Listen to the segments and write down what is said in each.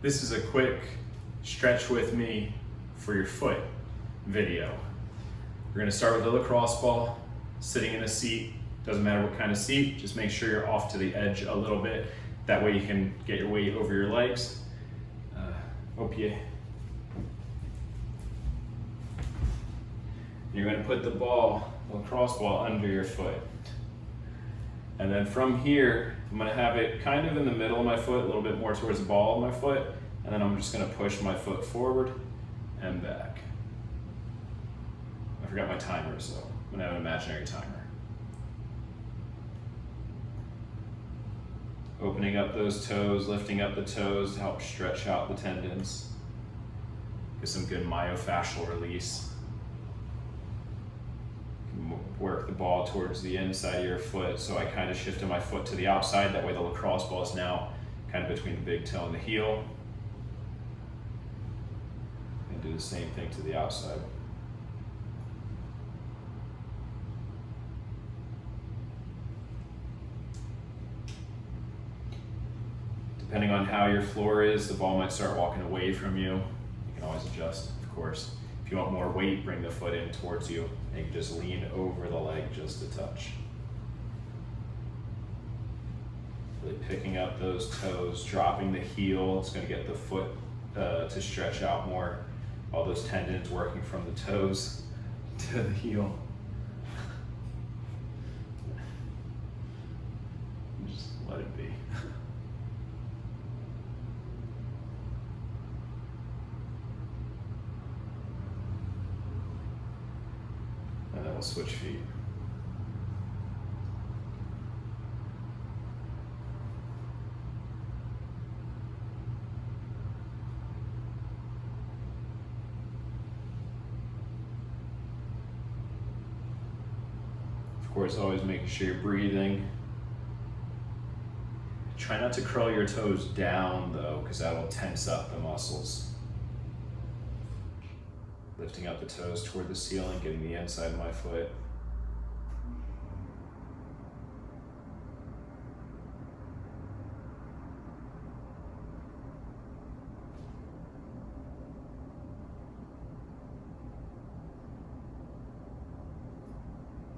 This is a quick stretch with me for your foot video. We're gonna start with a lacrosse ball, sitting in a seat. Doesn't matter what kind of seat, just make sure you're off to the edge a little bit. That way you can get your weight over your legs. You're gonna put the ball, lacrosse ball, under your foot. And then from here, I'm gonna have it kind of in the middle of my foot, a little bit more towards the ball of my foot, and then I'm just gonna push my foot forward and back. I forgot my timer, so I'm gonna have an imaginary timer. Opening up those toes, lifting up the toes to help stretch out the tendons. Get some good myofascial release. Work the ball towards the inside of your foot. So I kind of shifted my foot to the outside. That way the lacrosse ball is now kind of between the big toe and the heel. And do the same thing to the outside. Depending on how your floor is, the ball might start walking away from you. You can always adjust, of course. If you want more weight, bring the foot in towards you, and you can just lean over the leg just a touch. Really picking up those toes, dropping the heel. It's going to get the foot to stretch out more. All those tendons working from the toes to the heel. Just let it be. And then we'll switch feet. Of course, always making sure you're breathing. Try not to curl your toes down though, because that'll tense up the muscles. Lifting up the toes toward the ceiling, getting the inside of my foot.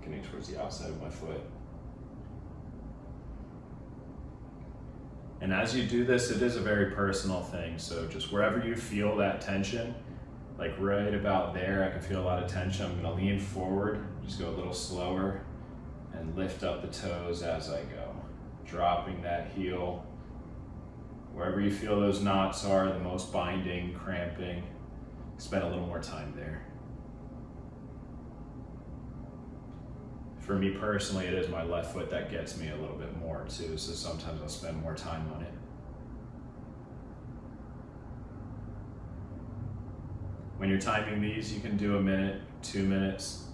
Getting towards the outside of my foot. And as you do this, it is a very personal thing. So just wherever you feel that tension, like right about there, I can feel a lot of tension. I'm gonna lean forward, just go a little slower, and lift up the toes as I go. Dropping that heel. Wherever you feel those knots are, the most binding, cramping, spend a little more time there. For me personally, it is my left foot that gets me a little bit more too, so sometimes I'll spend more time on it. When you're timing these, you can do a minute, 2 minutes.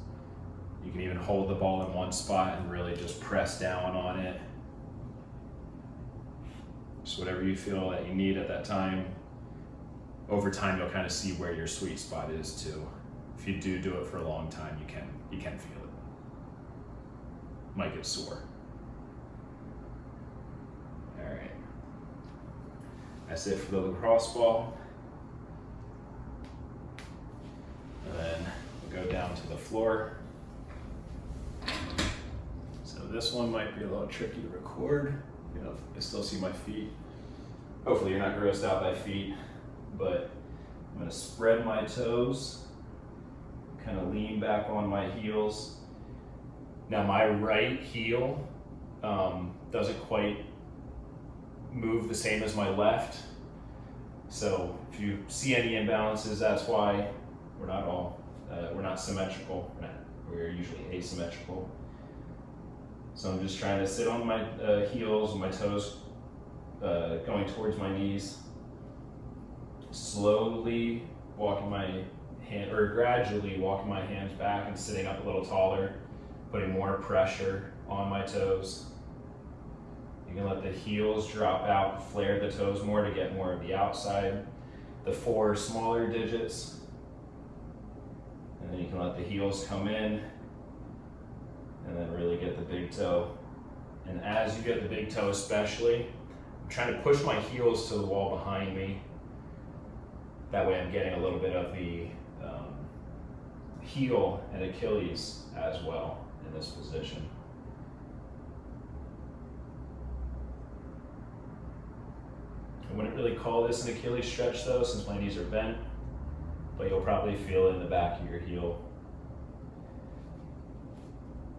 You can even hold the ball in one spot and really just press down on it. Just whatever you feel that you need at that time. Over time, you'll kind of see where your sweet spot is too. If you do it for a long time, you can feel it. Might get sore. All right. That's it for the lacrosse ball. And then we'll go down to the floor. So this one might be a little tricky to record. You know, I still see my feet. Hopefully you're not grossed out by feet, but I'm gonna spread my toes, kind of lean back on my heels. Now my right heel doesn't quite move the same as my left. So if you see any imbalances, that's why. We're not symmetrical. We're usually asymmetrical. So I'm just trying to sit on my heels, my toes going towards my knees. Slowly walking my hand, or gradually walking my hands back and sitting up a little taller, putting more pressure on my toes. You can let the heels drop out, flare the toes more to get more of the outside. The 4 smaller digits. And then you can let the heels come in and then really get the big toe. And as you get the big toe especially, I'm trying to push my heels to the wall behind me That way I'm getting a little bit of the heel and Achilles as well in this position. I wouldn't really call this an Achilles stretch though, since my knees are bent, but you'll probably feel it in the back of your heel.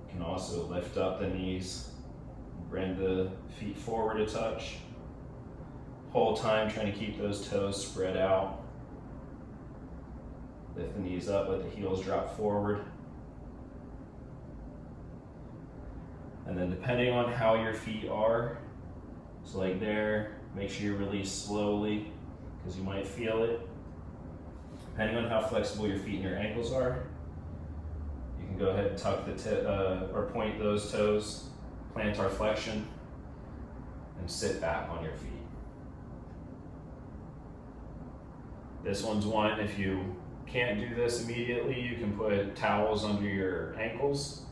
You can also lift up the knees, bring the feet forward a touch. Whole time trying to keep those toes spread out. Lift the knees up, let the heels drop forward. And then depending on how your feet are, so like there, make sure you release slowly because you might feel it. Depending on how flexible your feet and your ankles are, you can go ahead and tuck or point those toes, plantar flexion, and sit back on your feet. This one's one, if you can't do this immediately, you can put towels under your ankles,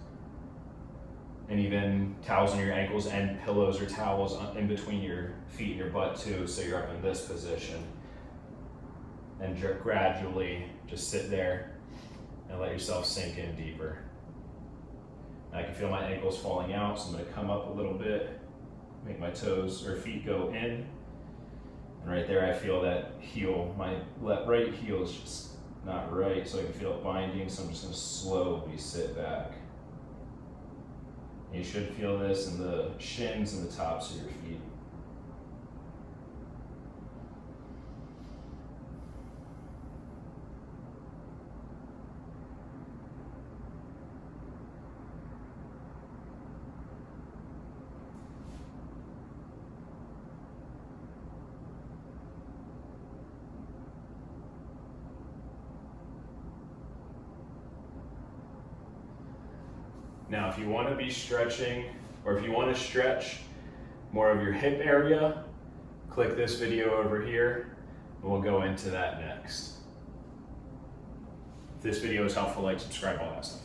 and even towels on your ankles and pillows or towels in between your feet and your butt too, so you're up in this position. And gradually just sit there and let yourself sink in deeper. I can feel my ankles falling out, so I'm gonna come up a little bit, make my toes or feet go in. And right there I feel that heel, my right heel is just not right, so I can feel it binding, so I'm just gonna slowly sit back. You should feel this in the shins and the tops of your feet. Now, if you want to be stretching, or if you want to stretch more of your hip area, click this video over here, and we'll go into that next. If this video is helpful, like, subscribe, all that stuff.